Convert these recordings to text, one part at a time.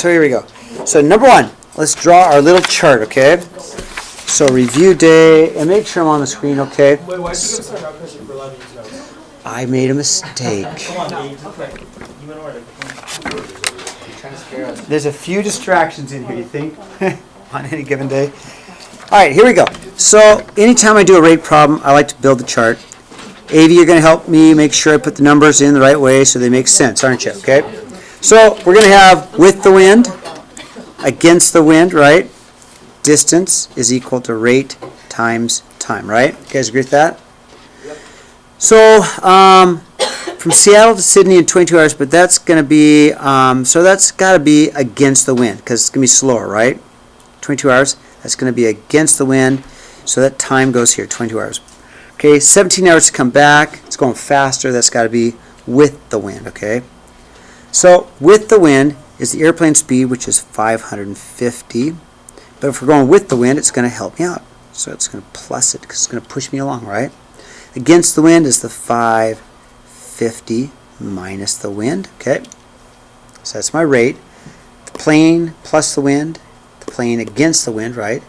so here we go. So number one, let's draw our little chart, okay? So review day, and make sure I'm on the screen, okay? Wait, why did you give us a question for 11 notes? I made a mistake. Come on, Nate. Okay. You went over. You're trying to scare us. There's a few distractions in here, you think, on any given day. All right, here we go. So anytime I do a rate problem, I like to build the chart. Avi, you're going to help me make sure I put the numbers in the right way so they make sense, aren't you? Okay. So we're going to have with the wind, against the wind, right? Distance is equal to rate times time, right? You guys agree with that? So from Seattle to Sydney in 22 hours, but that's going to be, so that's got to be against the wind because it's going to be slower, right? 22 hours, that's going to be against the wind, so that time goes here, 22 hours. Okay, 17 hours to come back, it's going faster, that's got to be with the wind, okay? So with the wind is the airplane speed, which is 550, but if we're going with the wind, it's going to help me out. So it's going to plus it because it's going to push me along, right? Against the wind is the 550 minus the wind, okay? So that's my rate. The plane plus the wind, the plane against the wind, right?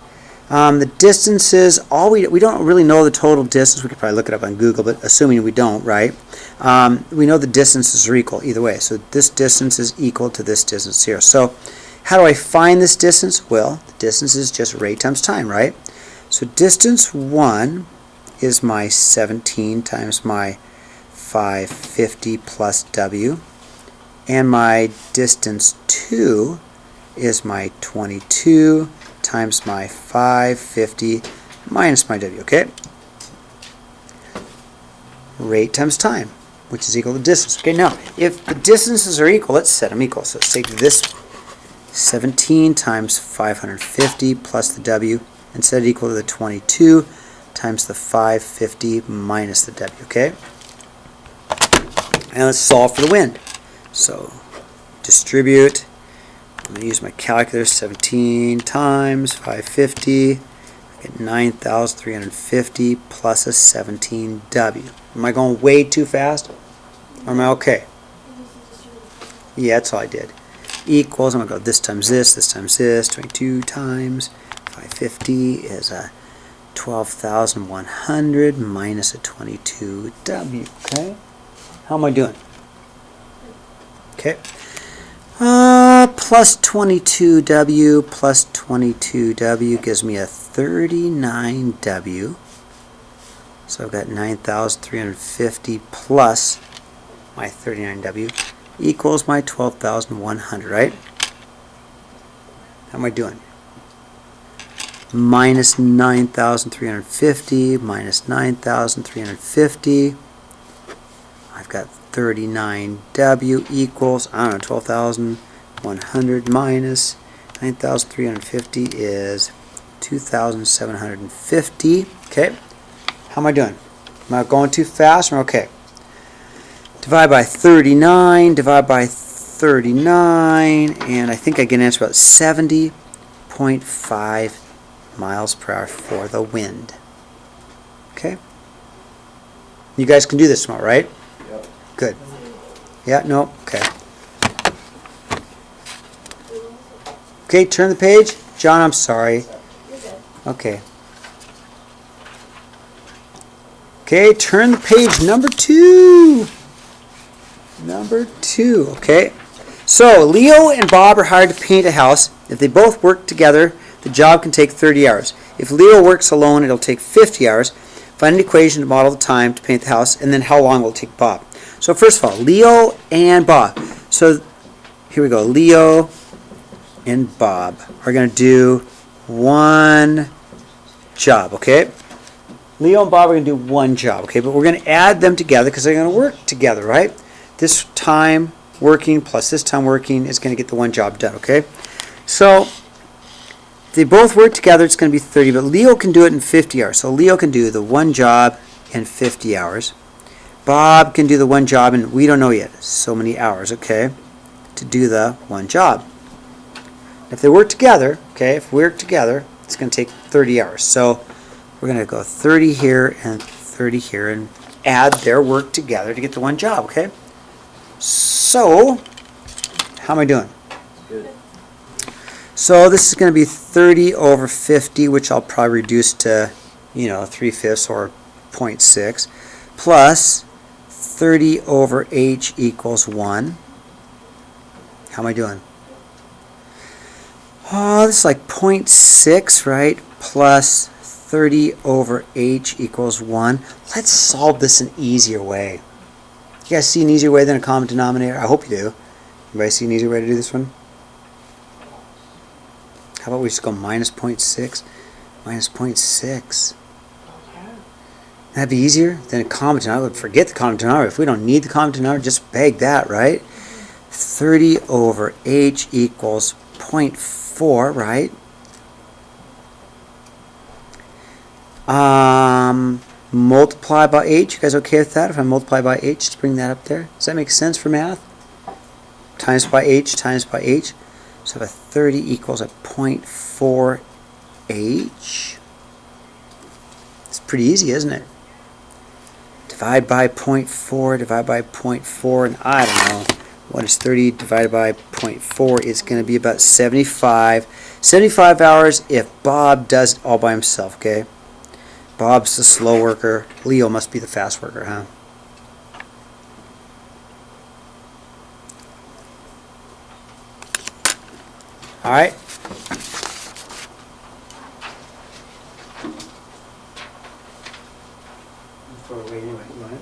The distances, we don't really know the total distance. We could probably look it up on Google, but assuming we don't, right? We know the distances are equal either way. So this distance is equal to this distance here. So how do I find this distance? Well, the distance is just rate times time, right? So distance 1 is my 17 times my 550 plus W. And my distance 2 is my 22 times my 550 minus my W, okay? Rate times time, which is equal to distance. Okay, now, if the distances are equal, let's set them equal. So let's take this 17 times 550 plus the W and set it equal to the 22 times the 550 minus the W, okay? And let's solve for the wind. So distribute. I'm going to use my calculator. 17 times 550. I get 9,350 plus a 17W. Am I going way too fast? Or am I okay? Yeah, that's all I did. Equals, I'm going to go this times this times this. 22 times 550 is a 12,100 minus a 22W. Okay? How am I doing? Okay. Plus 22W plus 22W gives me a 39W. So I've got 9,350 plus my 39W equals my 12,100, right? How am I doing? Minus 9,350 minus 9,350. I've got 39W equals, I don't know, 12,100 minus 9,350 is 2,750. Okay. How am I doing? Am I going too fast or okay? Divide by 39, divide by 39, and I think I get an answer about 70.5 miles per hour for the wind. Okay? You guys can do this tomorrow, right? Yep. Good. Yeah, no? Okay. Okay, turn the page. John, I'm sorry. Okay. Okay, turn the page. Number 2. Number 2, okay. So, Leo and Bob are hired to paint a house. If they both work together, the job can take 30 hours. If Leo works alone, it'll take 50 hours. Find an equation to model the time to paint the house, and then how long will it take Bob. So first of all, Leo and Bob. So here we go. Leo and Bob are going to do one job, okay? Leo and Bob are going to do one job, okay? But we're going to add them together because they're going to work together, right? This time working plus this time working is going to get the one job done, okay? So if they both work together, it's going to be 30, but Leo can do it in 50 hours. So Leo can do the one job in 50 hours. Bob can do the one job in, we don't know yet, so many hours, okay, to do the one job. If they work together, okay, if we work together, it's going to take 30 hours. So we're going to go 30 here and 30 here and add their work together to get the one job, okay? So, how am I doing? Good. So this is going to be 30 over 50, which I'll probably reduce to, 3/5 or 0.6, plus 30 over h equals 1. How am I doing? Oh, this is like 0.6, right? Plus 30 over h equals 1. Let's solve this an easier way. You guys see an easier way than a common denominator? I hope you do. Anybody see an easier way to do this one? How about we just go minus 0.6? Minus 0.6. That'd be easier than a common denominator. I would forget the common denominator. If we don't need the common denominator, just beg that, right? 30 over h equals 0.4, right? Multiply by h. You guys okay with that? If I multiply by h, just bring that up there. Does that make sense for math? Times by h, times by h. So if a 30 equals a 0.4 h, it's pretty easy, isn't it? Divide by 0.4, divide by 0.4, and I don't know. What is 30 divided by 0.4? It's going to be about 75. 75 hours if Bob does it all by himself, okay? Bob's the slow worker. Leo must be the fast worker, huh? All right. Throw it away anyway. You want it?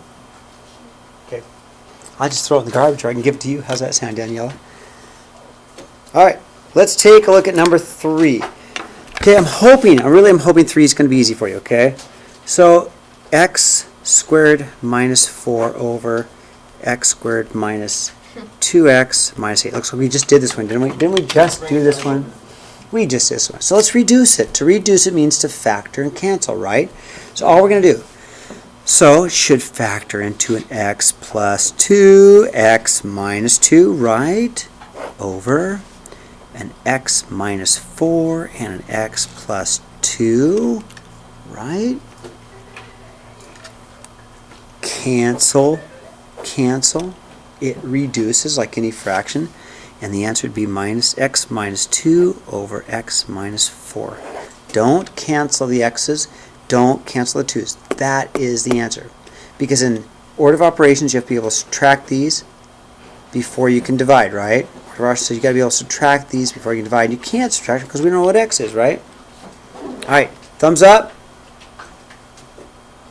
Okay. I'll just throw it in the garbage, or I can give it to you. How's that sound, Daniela? All right. Let's take a look at number 3. Okay, I'm hoping 3 is going to be easy for you, okay? So, x squared minus 4 over x squared minus 2x minus 8. Looks like we just did this one, didn't we? Didn't we just do this one? We just did this one. So let's reduce it. To reduce it means to factor and cancel, right? So all we're going to do, so it should factor into an x plus 2x minus 2, right? Over an x minus 4 and an x plus 2, right? Cancel, cancel. It reduces like any fraction, and the answer would be minus x minus 2 over x minus 4. Don't cancel the x's, don't cancel the 2's. That is the answer. Because in order of operations, you have to be able to subtract these before you can divide, right? So you got to be able to subtract these before you can divide. You can't subtract because we don't know what x is, right? All right, thumbs up.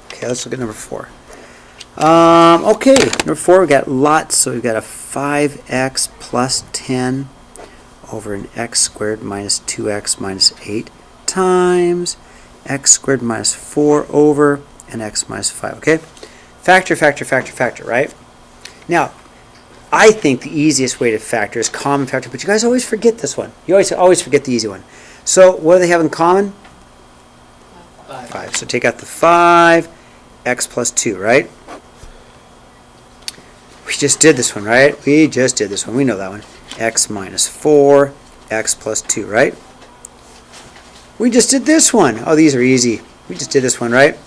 Okay, let's look at number 4. Okay, number 4, we got lots. So we've got a 5x plus 10 over an x squared minus 2x minus 8 times x squared minus 4 over an x minus 5. Okay, factor, factor, factor, factor, right? Now, I think the easiest way to factor is common factor, but you guys always forget this one. You always forget the easy one. So what do they have in common? 5. So take out the 5, x plus 2, right? We just did this one, right? We just did this one. We know that one. X minus 4, x plus 2, right? We just did this one. Oh, these are easy. We just did this one, right?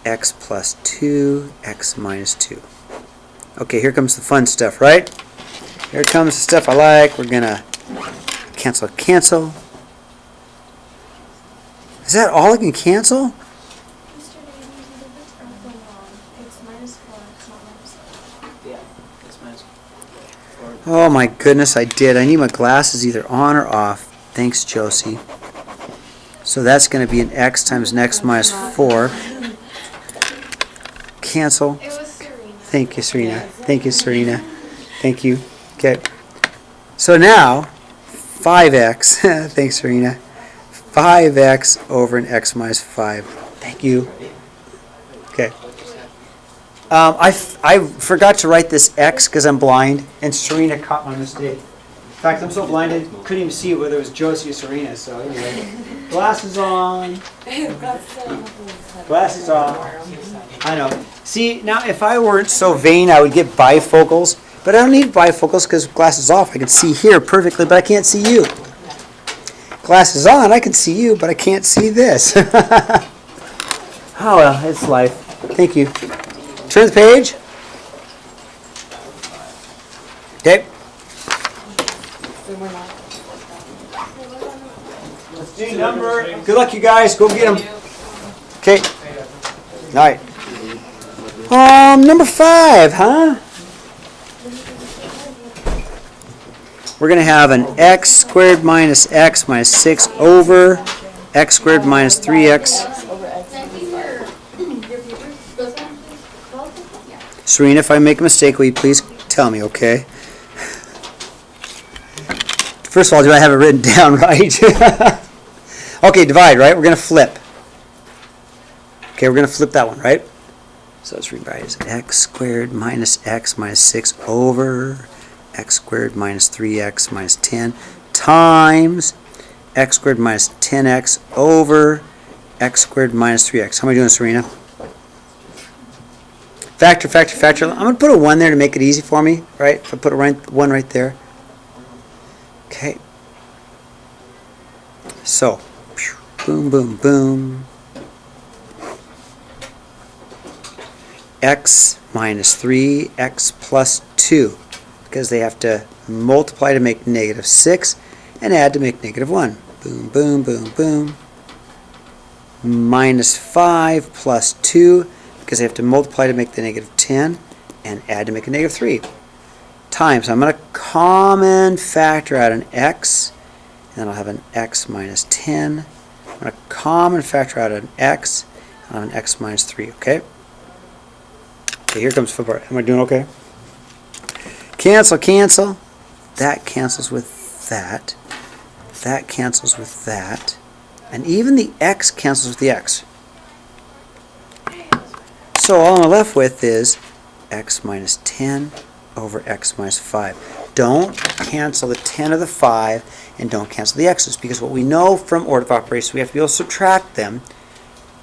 X plus 2, x minus 2. Okay, here comes the fun stuff, right? Here comes the stuff I like. We're going to cancel, cancel. Is that all I can cancel? Oh my goodness, I did. I need my glasses either on or off. Thanks, Josie. So that's going to be an x times an x minus 4. Cancel. It was Serena. Thank you, Serena. Thank you, Serena. Thank you. Okay. So now, 5x. Thanks, Serena. 5x over an x minus 5. Thank you. Okay. I forgot to write this x because I'm blind, and Serena caught my mistake. In fact, I'm so blinded, couldn't even see whether it was Josie or Serena. So anyway, glasses on. Glasses off. I know. See, now if I weren't so vain, I would get bifocals. But I don't need bifocals because glasses off, I can see here perfectly, but I can't see you. Glasses on, I can see you, but I can't see this. Oh well, it's life. Thank you. Turn the page. Okay. Let's do number. Good luck, you guys. Go get them. Okay. All right. Number 5, huh? We're going to have an x squared minus x minus 6 over x squared minus 3x. Serena, if I make a mistake, will you please tell me, okay? First of all, do I have it written down right? Okay, divide, right? We're going to flip. Okay, we're going to flip that one, right? So let's rewrite it as x squared minus x minus 6 over x squared minus 3x minus 10 times x squared minus 10x over x squared minus 3x. How am I doing, Serena? Factor, factor, factor. I'm going to put a 1 there to make it easy for me, right? If I put a 1 right there. Okay. So, boom, boom, boom. X minus 3, x plus 2. Because they have to multiply to make negative 6 and add to make negative 1. Boom, boom, boom, boom. Minus 5 plus 2. Because they have to multiply to make the negative 10 and add to make a negative 3. Times, I'm going to common factor out an x, and then I'll have an x minus 10. I'm going to common factor out an x, and I'll have an x minus 3, okay? Okay, here comes flip part. Am I doing okay? Cancel, cancel. That cancels with that. That cancels with that. And even the x cancels with the x. So all I'm left with is x minus 10 over x minus 5. Don't cancel the 10 or the 5, and don't cancel the x's, because what we know from order of operations, we have to be able to subtract them.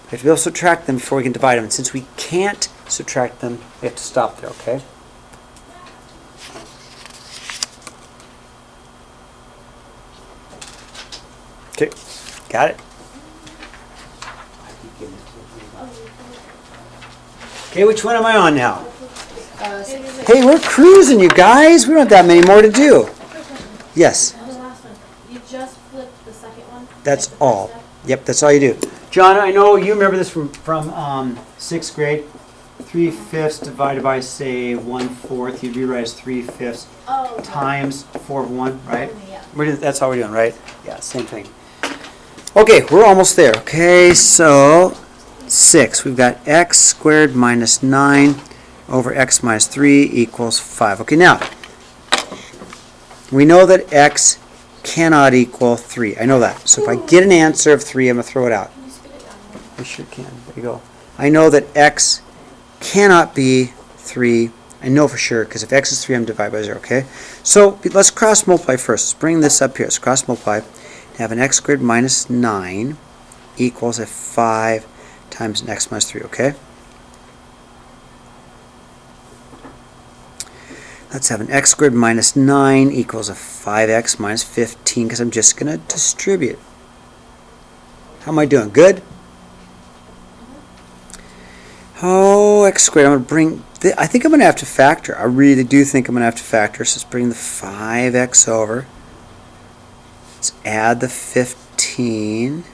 We have to be able to subtract them before we can divide them. And since we can't subtract them, we have to stop there, okay? Okay, got it? Okay, which one am I on now? Hey, we're cruising, you guys. We don't have that many more to do. Yes. The last one. You just flipped the second one? That's Like the all. first step? Yep, that's all you do. John, I know you remember this from 6th grade. 3/5 divided by, say, 1/4. You'd rewrite as 3/5 Oh. times 4/1, right? Yeah. That's all we're doing, right? Yeah, same thing. Okay, we're almost there. Okay, so 6. We've got x squared minus 9 over x minus 3 equals 5. Okay, now, we know that x cannot equal 3. I know that. So if I get an answer of 3, I'm going to throw it out. Can you spit it down? I sure can. There you go. I know that x cannot be 3. I know for sure, because if x is 3, I'm divided by 0, okay? So let's cross multiply first. Let's bring this up here. Let's cross multiply. Have an x squared minus 9 equals a 5 times an x minus 3, okay? Let's have an x squared minus 9 equals a 5x minus 15, because I'm just going to distribute. How am I doing? Good? Oh, x squared. I'm going to bring... I think I'm going to have to factor. I really do think I'm going to have to factor. So let's bring the 5x over. Let's add the 15,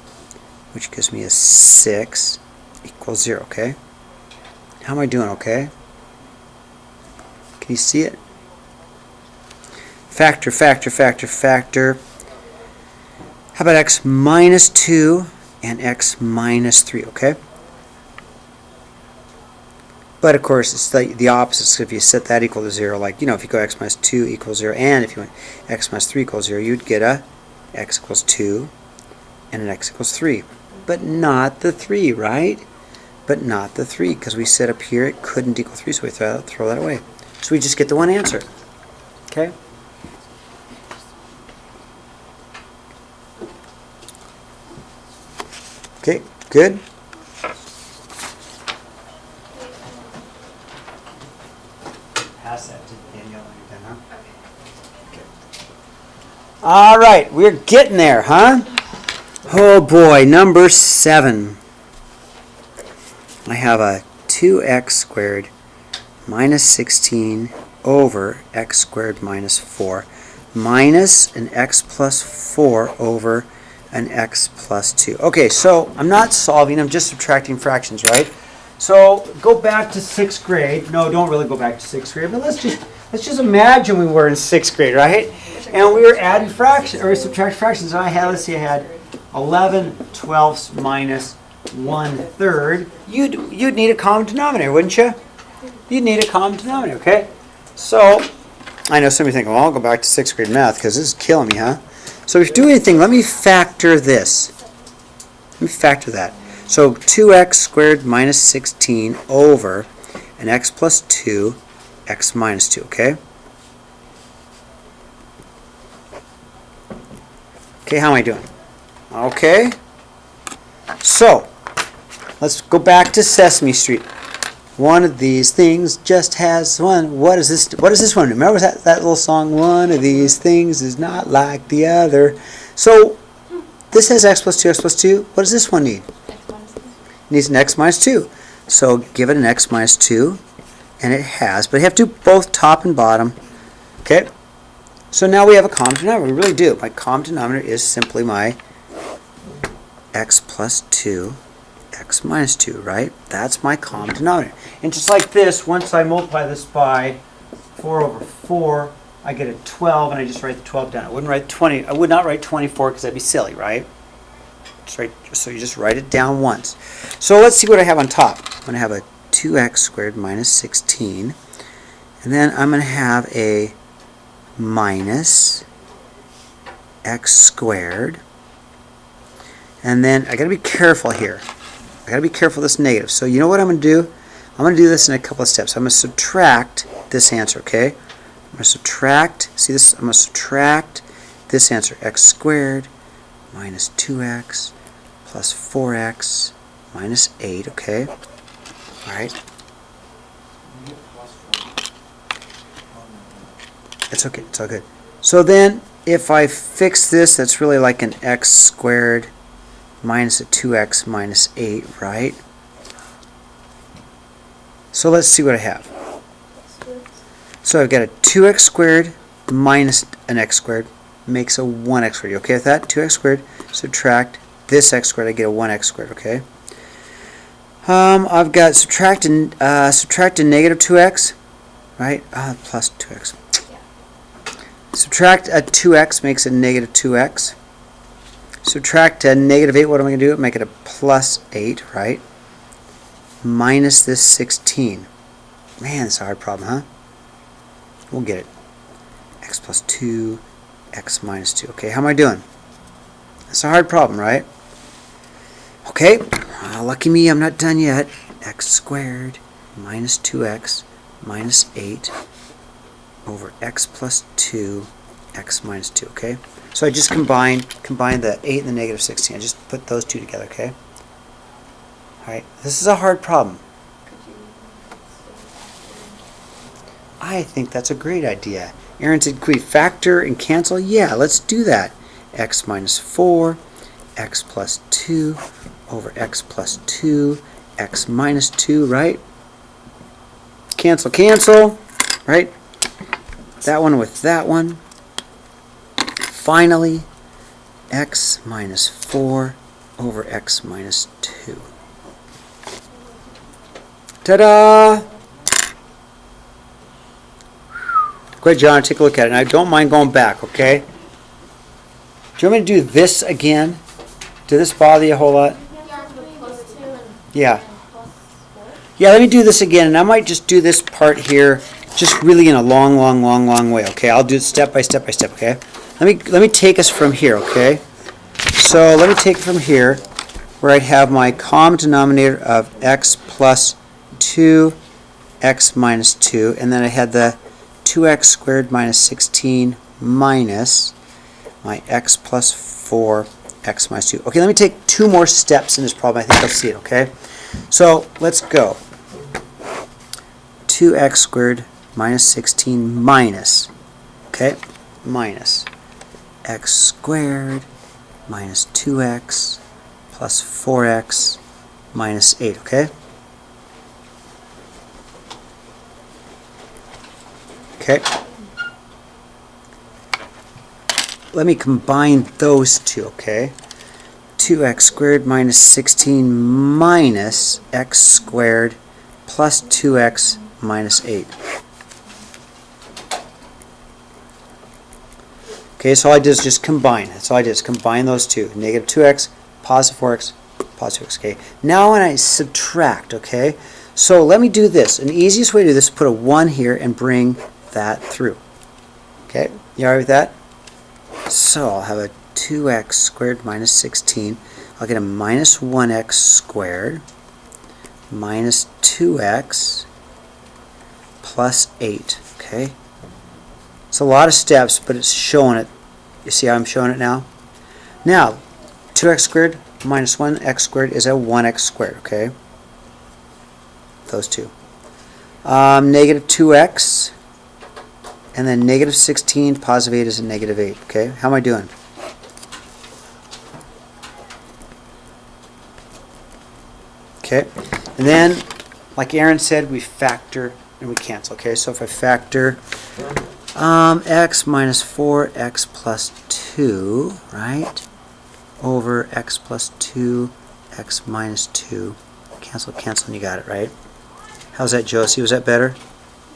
which gives me a 6, equals 0, okay? How am I doing, okay? Can you see it? Factor, factor, factor, factor. How about x minus 2 and x minus 3, okay? But of course, it's the opposite. So if you set that equal to 0, like, if you go x minus 2 equals 0, and if you went x minus 3 equals 0, you'd get a x equals 2 and an x equals 3. But not the 3, right? But not the 3, because we said up here it couldn't equal 3, so we throw that away. So we just get the one answer. Okay? Okay, good? Pass that to Danielle when you're done, huh? Okay. All right, we're getting there, huh? Oh boy, number 7. I have a 2x squared minus 16 over x squared minus 4 minus an x plus 4 over an x plus 2. Okay, so I'm not solving, I'm just subtracting fractions, right? So go back to 6th grade. No, don't really go back to 6th grade, but let's just imagine we were in 6th grade, right? And we were adding fractions, or subtract fractions. And I had, let's see, I had 11 twelfths minus 1/3. You'd need a common denominator, wouldn't you? You'd need a common denominator, okay? So, I know somebody thinking, well, I'll go back to 6th grade math because this is killing me, huh? So if you do anything, let me factor this. Let me factor that. So 2x squared minus 16 over an x plus 2, x minus 2, okay? Okay, how am I doing? Okay. So, let's go back to Sesame Street. One of these things just has one. What is this one? Remember that little song? One of these things is not like the other. So, this has x plus 2, x plus 2. What does this one need? X minus 2. It needs an x minus 2. So, give it an x minus 2. And it has. But you have to do both top and bottom. Okay? So now we have a common denominator. We really do. My common denominator is simply my x plus 2, x minus 2, right? That's my common denominator. And just like this, once I multiply this by 4 over 4, I get a 12, and I just write the 12 down. I wouldn't write 20. I would not write 24 because that'd be silly, right? So you just write it down once. So let's see what I have on top. I'm going to have a 2x squared minus 16, and then I'm going to have a minus x squared, and then I got to be careful here. I got to be careful of this negative. So you know what I'm going to do? I'm going to do this in a couple of steps. I'm going to subtract this answer, okay? I'm going to subtract, see this? I'm going to subtract this answer, x squared minus 2x plus 4x minus 8, okay? All right. It's okay, it's all good. So then, if I fix this, that's really like an x squared minus a 2x minus 8, right? So let's see what I have. So I've got a 2x squared minus an x squared makes a 1x squared. You okay with that? 2x squared, subtract this x squared, I get a 1x squared, okay? I've got subtract a negative 2x, right? Plus 2x. Subtract a 2x makes a negative 2x. Subtract a negative 8, what am I going to do? Make it a plus 8, right? Minus this 16. Man, it's a hard problem, huh? We'll get it. X plus 2, x minus 2. Okay, how am I doing? It's a hard problem, right? Okay, lucky me, I'm not done yet. X squared minus 2x minus 8 over x plus 2, x minus 2, okay? So I just combine the 8 and the negative 16. I just put those two together, okay? Alright, this is a hard problem. I think that's a great idea. Aaron said, could we factor and cancel? Yeah, let's do that. X minus 4, x plus 2 over x plus 2, x minus 2, right? Cancel, cancel, right? That one with that one. Finally, x minus 4 over x minus 2. Ta-da! Go ahead, John, take a look at it. And I don't mind going back, okay? Do you want me to do this again? Did this bother you a whole lot? Yeah. Yeah, let me do this again, and I might just do this part here, just really in a long, long, long, long way, okay? I'll do it step by step by step, okay? Let me take us from here, okay? So let me take it from here, where I have my common denominator of x plus 2, x minus 2, and then I had the 2x squared minus 16 minus my x plus 4, x minus 2. Okay, let me take two more steps in this problem. I think I'll see it, okay? So let's go. 2x squared minus 16 minus, okay, minus x squared minus 2x plus 4x minus 8, okay? Okay. let me combine those two, okay? 2x squared minus 16 minus x squared plus 2x minus 8. Okay, so all I did is just combine. That's all I did is combine those two. Negative 2x, positive 4x, positive 2x. Okay, now when I subtract, okay? So let me do this. An easiest way to do this is put a 1 here and bring that through. Okay, you alright with that? So I'll have a 2x squared minus 16. I'll get a minus 1x squared minus 2x plus 8. Okay? It's a lot of steps, but it's showing it. You see how I'm showing it now? Now, 2x squared minus 1x squared is a 1x squared. Okay? Those two. Negative 2x. And then negative 16, positive 8 is a negative 8. Okay? How am I doing? Okay? And then, like Aaron said, we factor and we cancel. Okay? So if I factor x minus 4x plus 2, right? Over x plus 2, x minus 2. Cancel, cancel, and you got it, right? How's that, Josie? Was that better?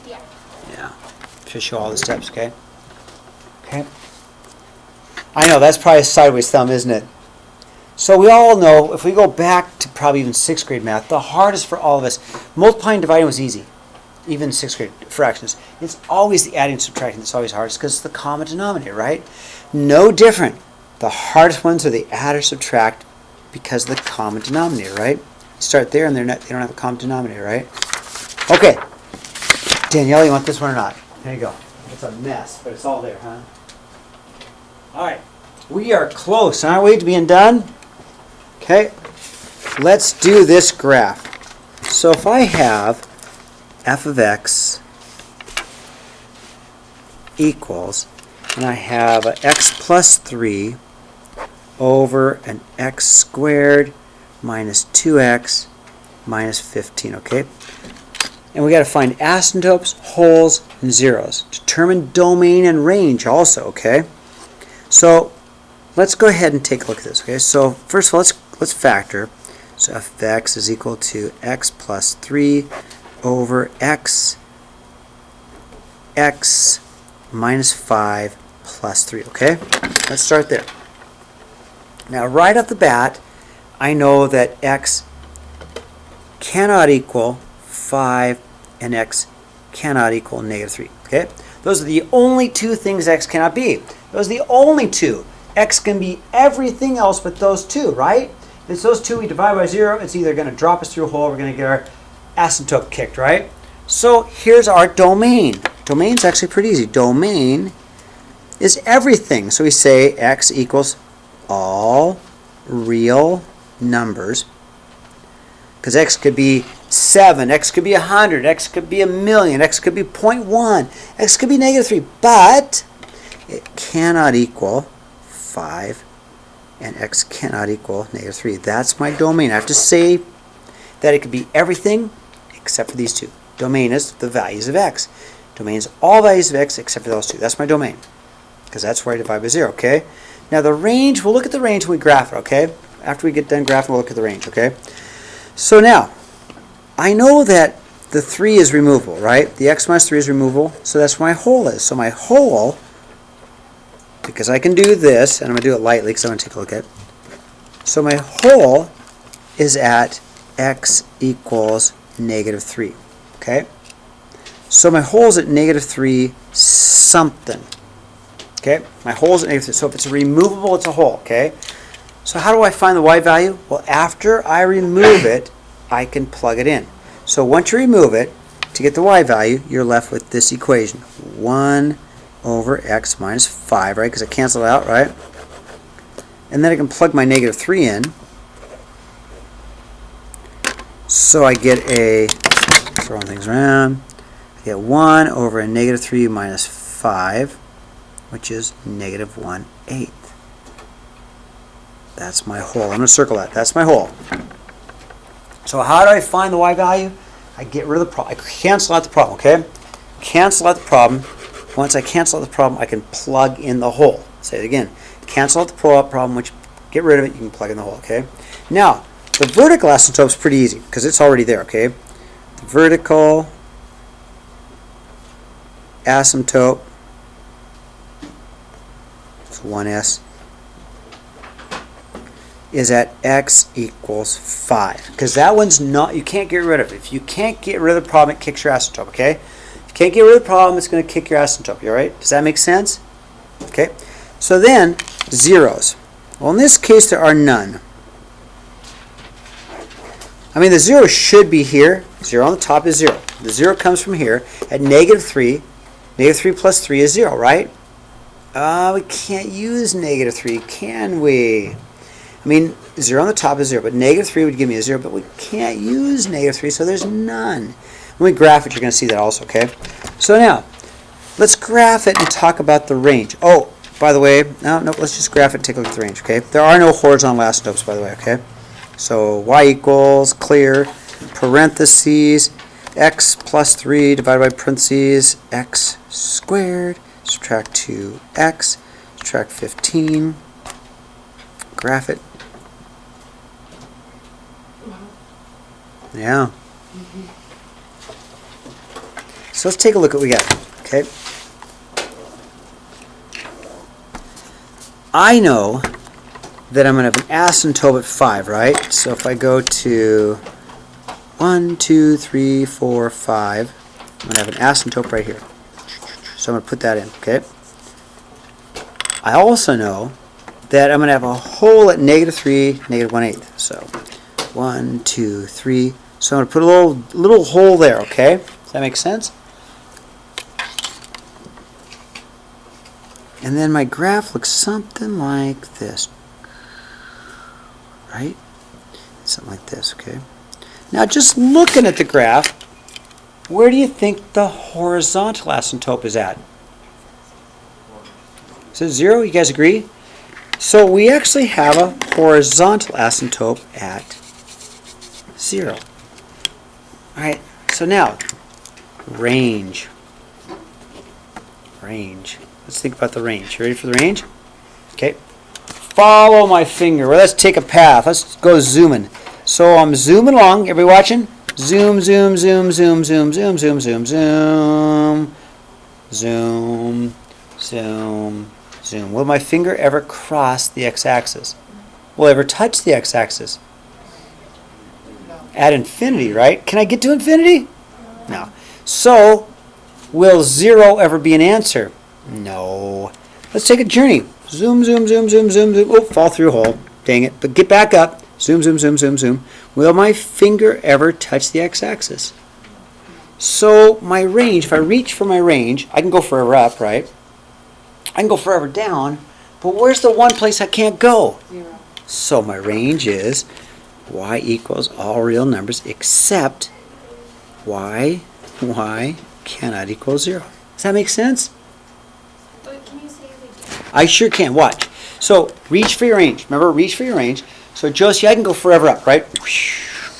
Yeah. Yeah. Should show all the steps, okay? Okay. I know, that's probably a sideways thumb, isn't it? So we all know, if we go back to probably even 6th grade math, the hardest for all of us, multiplying and dividing was easy. Even 6th grade fractions. It's always the adding and subtracting that's always hardest because it's the common denominator, right? No different. The hardest ones are the add or subtract because of the common denominator, right? Start there and they don't have a common denominator, right? Okay. Danielle, you want this one or not? There you go. It's a mess, but it's all there, huh? All right. We are close, aren't we, to being done? Okay. Let's do this graph. So if I have f of x equals, and I have a x plus 3 over an x squared minus 2x minus 15, okay? And we got to find asymptotes, holes, and zeros. Determine domain and range also, okay? So let's go ahead and take a look at this, okay? So first of all, let's factor. So f of x is equal to x plus 3 over x minus 5 plus 3, okay? Let's start there. Now right off the bat, I know that x cannot equal 5 and x cannot equal negative 3, okay? Those are the only two things x cannot be. Those are the only two. X can be everything else but those two, right? If it's those two, we divide by 0, it's either going to drop us through a hole or we're going to get our asymptote kicked, right? So here's our domain. Domain's actually pretty easy. Domain is everything. So we say x equals all real numbers. Because x could be 7, x could be 100, x could be 1,000,000, x could be 0.1, x could be negative 3. But it cannot equal 5 and x cannot equal negative 3. That's my domain. I have to say that it could be everything except for these two. Domain is the values of x. Domain is all values of x except for those two. That's my domain. Because that's where I divide by 0, okay? Now the range, we'll look at the range when we graph it, okay? After we get done graphing, we'll look at the range, okay? So now, I know that the 3 is removable, right? The x minus 3 is removable, so that's where my hole is. So my hole, because I can do this, and I'm going to do it lightly because I'm going to take a look at it. So my hole is at x equals negative 3, okay? So my hole is at negative 3 something, okay? My hole is at negative 3, so if it's removable, it's a hole, okay? So how do I find the y value? Well, after I remove it, I can plug it in. So once you remove it, to get the y value, you're left with this equation. 1 over x minus 5, right? Because I cancel it out, right? And then I can plug my negative 3 in. So I get a, throwing things around, I get 1 over a negative 3 minus 5, which is negative 1/8. That's my hole. I'm going to circle that. That's my hole. So how do I find the y value? I get rid of the problem. I cancel out the problem, okay? Cancel out the problem. Once I cancel out the problem, I can plug in the hole. Say it again. Cancel out the pull-out problem, which get rid of it, you can plug in the hole, okay? Now, the vertical asymptote is pretty easy because it's already there, okay? The vertical asymptote, it's 1s, is at x equals 5. Because that one's not, you can't get rid of it. If you can't get rid of the problem, it kicks your asymptote, okay? If you can't get rid of the problem, it's going to kick your asymptote, you all right? Does that make sense? Okay. So then, zeros. Well, in this case, there are none. I mean, the 0 should be here. 0 on the top is 0. The 0 comes from here at -3. -3 plus 3 is 0, right? We can't use -3, can we? I mean, 0 on the top is 0, but -3 would give me a 0, but we can't use -3, so there's none. When we graph it, you're going to see that also, okay? So now, let's graph it and talk about the range. Oh, by the way, no, let's just graph it and take a look at the range, okay? There are no horizontal asymptotes, by the way, okay? So y equals, clear, parentheses, x plus 3 divided by parentheses, x squared, subtract 2x, subtract 15, graph it. Yeah. So let's take a look at what we got, okay? I know that I'm going to have an asymptote at 5, right? So if I go to 1, 2, 3, 4, 5, I'm going to have an asymptote right here. So I'm going to put that in, okay? I also know that I'm going to have a hole at -3, -1/8. So 1, 2, 3. So I'm going to put a little hole there, okay? Does that make sense? And then my graph looks something like this. Right? Something like this, okay? Now just looking at the graph, where do you think the horizontal asymptote is at? Is it 0? You guys agree? So we actually have a horizontal asymptote at 0. Alright, so now, range. Range. Let's think about the range. You ready for the range? Okay. Follow my finger. Well, let's take a path. Let's go zooming. So I'm zooming along. Everybody watching? Zoom, zoom, zoom, zoom, zoom, zoom, zoom, zoom, zoom. Zoom, zoom, zoom. Will my finger ever cross the x-axis? Will it ever touch the x-axis? At infinity, right? Can I get to infinity? No. So, will 0 ever be an answer? No. Let's take a journey. Zoom, zoom, zoom, zoom, zoom, zoom. Oh, fall through a hole. Dang it. But get back up. Zoom, zoom, zoom, zoom, zoom. Will my finger ever touch the x-axis? So my range, if I reach for my range, I can go forever up, right? I can go forever down. But where's the one place I can't go? 0. So my range is y equals all real numbers except y cannot equal 0. Does that make sense? But can you say it again? I sure can. Watch. So reach for your range. Remember, reach for your range. So Josie, I can go forever up, right?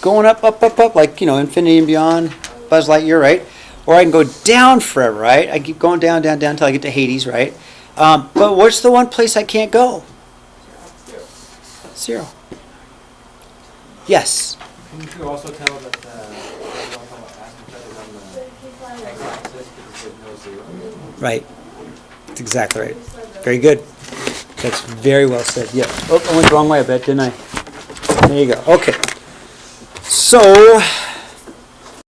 Going up, up, up, up, like, infinity and beyond, Buzz Lightyear, right? Or I can go down forever, right? I keep going down, down, down until I get to Hades, right? But what's the one place I can't go? 0. Yes. Can you also tell that the horizontal asymptote is on the x-axis because there's no 0? Right. That's exactly right. Very good. That's very well said. Yeah. Oh, I went the wrong way a bit, didn't I? There you go. Okay. So